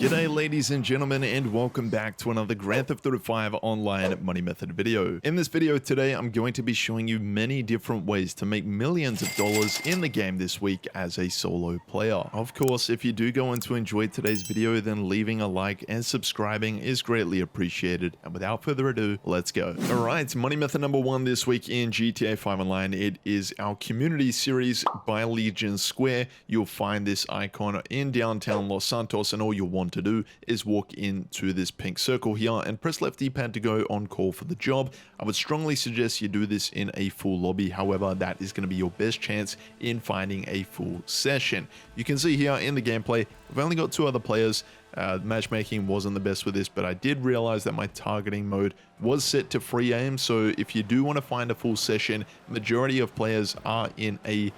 G'day ladies and gentlemen, and welcome back to another Grand Theft Auto 5 online money method video. In this video today, I'm going to be showing you many different ways to make millions of dollars in the game this week as a solo player. Of course, if you do go on to enjoy today's video, then leaving a like and subscribing is greatly appreciated. And without further ado, let's go. Alright, money method number one this week in GTA 5 Online. It is our community series by Legion Square. You'll find this icon in downtown Los Santos, and all you'll want to do is walk into this pink circle here and press left D-pad to go on call for the job. I would strongly suggest you do this in a full lobby. However, that is going to be your best chance in finding a full session. You can see here in the gameplay, we've only got 2 other players. Matchmaking wasn't the best with this, but I did realize that my targeting mode was set to free aim. So if you do want to find a full session, majority of players are in an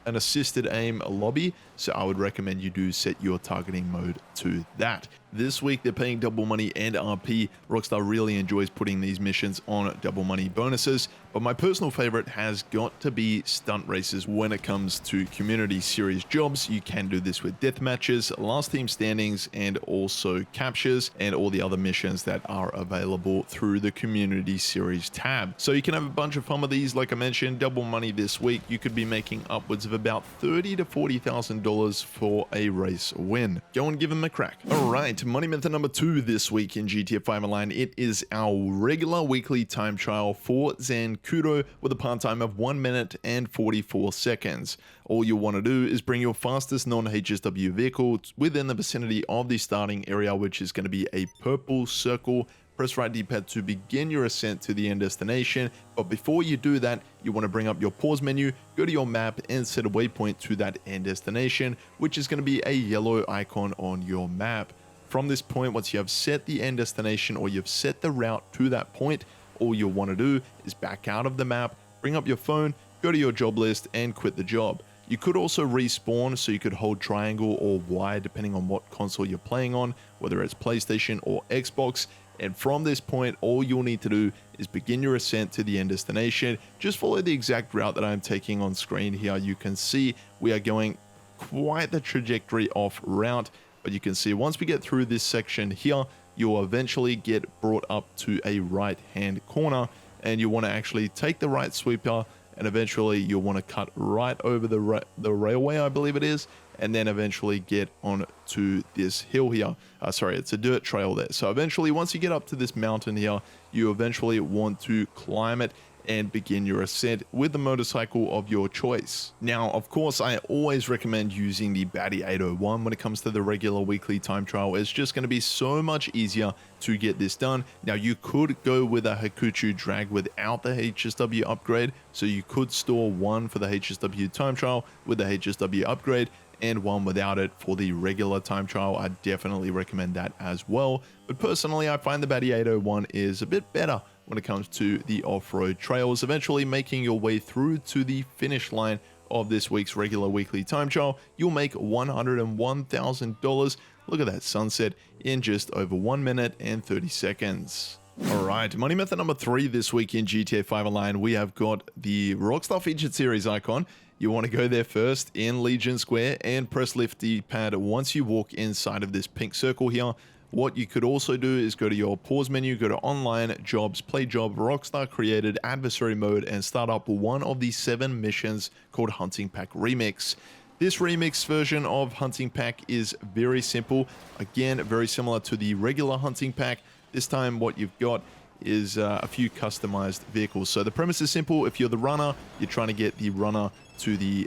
assisted aim lobby, so I would recommend you do set your targeting mode to that. This week they're paying double money and RP. Rockstar really enjoys putting these missions on double money bonuses, but my personal favorite has got to be stunt races when it comes to community series jobs. You can do this with death matches, last team standings, and also captures and all the other missions that are available through the community series tab. So you can have a bunch of fun with these. Like I mentioned, double money this week, you could be making upwards of about $30,000 to $40,000 for a race win. Go and give them a crack. All right, money method number 2 this week in GTA 5 Online. It is our regular weekly time trial for Zancudo with a part time of 1 minute and 44 seconds. All you want to do is bring your fastest non-HSW vehicle within the vicinity of the starting area, which is going to be a purple circle. Press right D-pad to begin your ascent to the end destination, but before you do that, you want to bring up your pause menu, go to your map and set a waypoint to that end destination, which is going to be a yellow icon on your map. From this point, once you have set the end destination or you've set the route to that point, all you'll want to do is back out of the map, bring up your phone, go to your job list and quit the job. You could also respawn, so you could hold triangle or Y depending on what console you're playing on, whether it's PlayStation or Xbox. And from this point, all you'll need to do is begin your ascent to the end destination. Just follow the exact route that I'm taking on screen here. You can see we are going quite the trajectory off route, but you can see once we get through this section here, you'll eventually get brought up to a right hand corner, and you want to actually take the right sweeper, and eventually you'll want to cut right over the railway, I believe it is, and then eventually get on to this hill here. Sorry, it's a dirt trail there. So eventually, once you get up to this mountain here, you eventually want to climb it and begin your ascent with the motorcycle of your choice. Now, of course, I always recommend using the Baddie 801 when it comes to the regular weekly time trial. It's just going to be so much easier to get this done. Now, you could go with a Hakuchu drag without the HSW upgrade, so you could store one for the HSW time trial with the HSW upgrade and one without it for the regular time trial. I definitely recommend that as well. But personally, I find the Baddie 801 is a bit better when it comes to the off-road trails, eventually making your way through to the finish line of this week's regular weekly time trial. You'll make $101,000. Look at that sunset in just over 1 minute and 30 seconds. Alright, money method number 3 this week in GTA 5 Online. We have got the Rockstar Featured Series icon. You want to go there first in Legion Square and press left D-pad once you walk inside of this pink circle here. What you could also do is go to your pause menu, go to online, jobs, play job, Rockstar created adversary mode, and start up one of the 7 missions called Hunting Pack Remix. This remix version of Hunting Pack is very simple. Again, very similar to the regular Hunting Pack. This time what you've got is a few customized vehicles. So the premise is simple. If you're the runner, you're trying to get the runner to the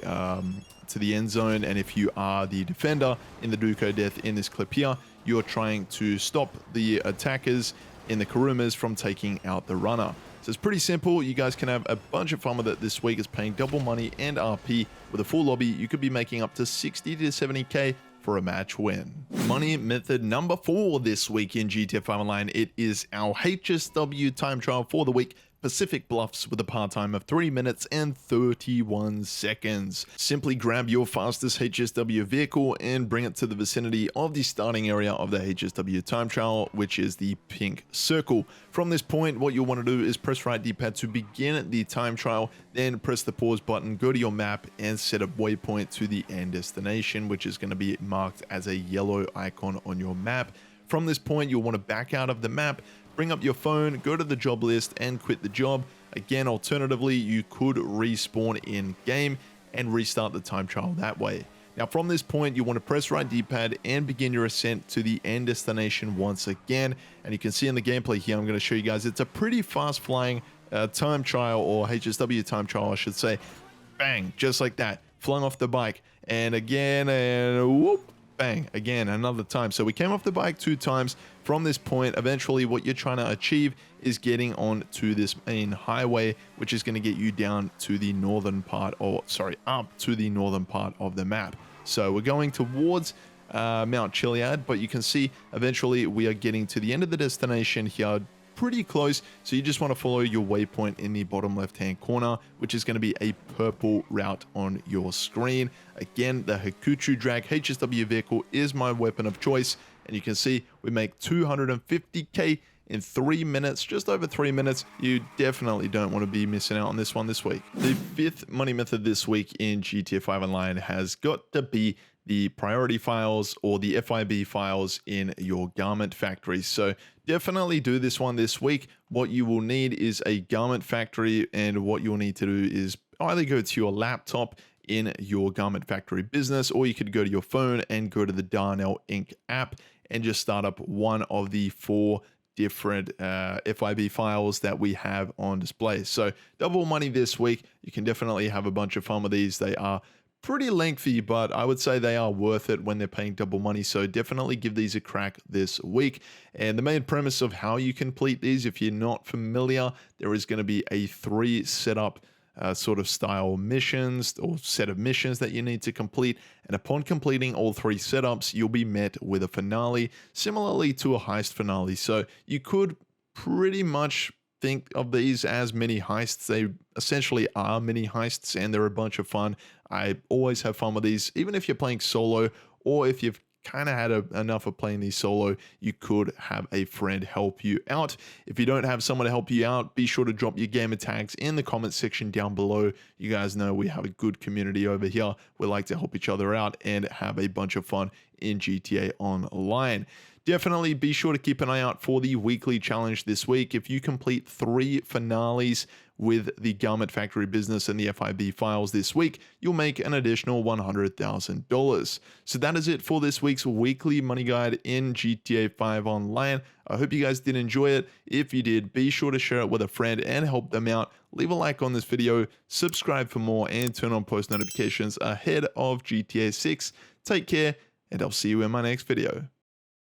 end zone, and if you are the defender in the Duco death in this clip here, you're trying to stop the attackers in the Kurumas from taking out the runner. So it's pretty simple. You guys can have a bunch of fun with it this week. It's paying double money and RP. With a full lobby, you could be making up to 60 to 70k for a match win. Money method number 4 this week in GTA 5 Online. It is our HSW time trial for the week, Pacific Bluffs with a part time of 3 minutes and 31 seconds. Simply grab your fastest HSW vehicle and bring it to the vicinity of the starting area of the HSW time trial, which is the pink circle. From this point, what you'll want to do is press right D-pad to begin the time trial, then press the pause button, go to your map and set a waypoint to the end destination, which is going to be marked as a yellow icon on your map. From this point, you'll want to back out of the map, bring up your phone, go to the job list and quit the job. Again, alternatively, you could respawn in game and restart the time trial that way. Now from this point, you want to press right D-pad and begin your ascent to the end destination once again. And you can see in the gameplay here, I'm going to show you guys, it's a pretty fast flying time trial, or HSW time trial I should say. Bang, just like that, flung off the bike, and again, and whoop, bang, again, another time. So we came off the bike 2 times. From this point, eventually what you're trying to achieve is getting on to this main highway, which is going to get you down to the northern part, or sorry, up to the northern part of the map. So we're going towards Mount Chiliad, but you can see eventually we are getting to the end of the destination here, pretty close. So you just want to follow your waypoint in the bottom left hand corner, which is going to be a purple route on your screen. Again, the Hakuchu Drag HSW vehicle is my weapon of choice, and you can see we make 250k in 3 minutes, just over 3 minutes. You definitely don't want to be missing out on this one this week. The 5th money method this week in GTA 5 Online has got to be the priority files, or the FIB files in your garment factory. So definitely do this one this week. What you will need is a garment factory, and what you'll need to do is either go to your laptop in your garment factory business, or you could go to your phone and go to the Darnell Inc. app and just start up one of the 4 different FIB files that we have on display. So double money this week. You can definitely have a bunch of fun with these. They are pretty lengthy, but I would say they are worth it when they're paying double money. So definitely give these a crack this week. And the main premise of how you complete these, if you're not familiar, there is going to be a 3 setup sort of style missions, or set of missions that you need to complete. And upon completing all 3 setups, you'll be met with a finale, similarly to a heist finale. So you could pretty much think of these as mini heists. They essentially are mini heists, and they're a bunch of fun. I always have fun with these, even if you're playing solo, or if you've kind of had enough of playing these solo, you could have a friend help you out. If you don't have someone to help you out, be sure to drop your gamer tags in the comment section down below. You guys know we have a good community over here. We like to help each other out and have a bunch of fun in GTA Online. Definitely be sure to keep an eye out for the weekly challenge this week. If you complete 3 finales with the Garment Factory business and the FIB files this week, you'll make an additional $100,000. So that is it for this week's weekly money guide in GTA 5 Online. I hope you guys did enjoy it. If you did, be sure to share it with a friend and help them out. Leave a like on this video, subscribe for more, and turn on post notifications ahead of GTA 6. Take care, and I'll see you in my next video.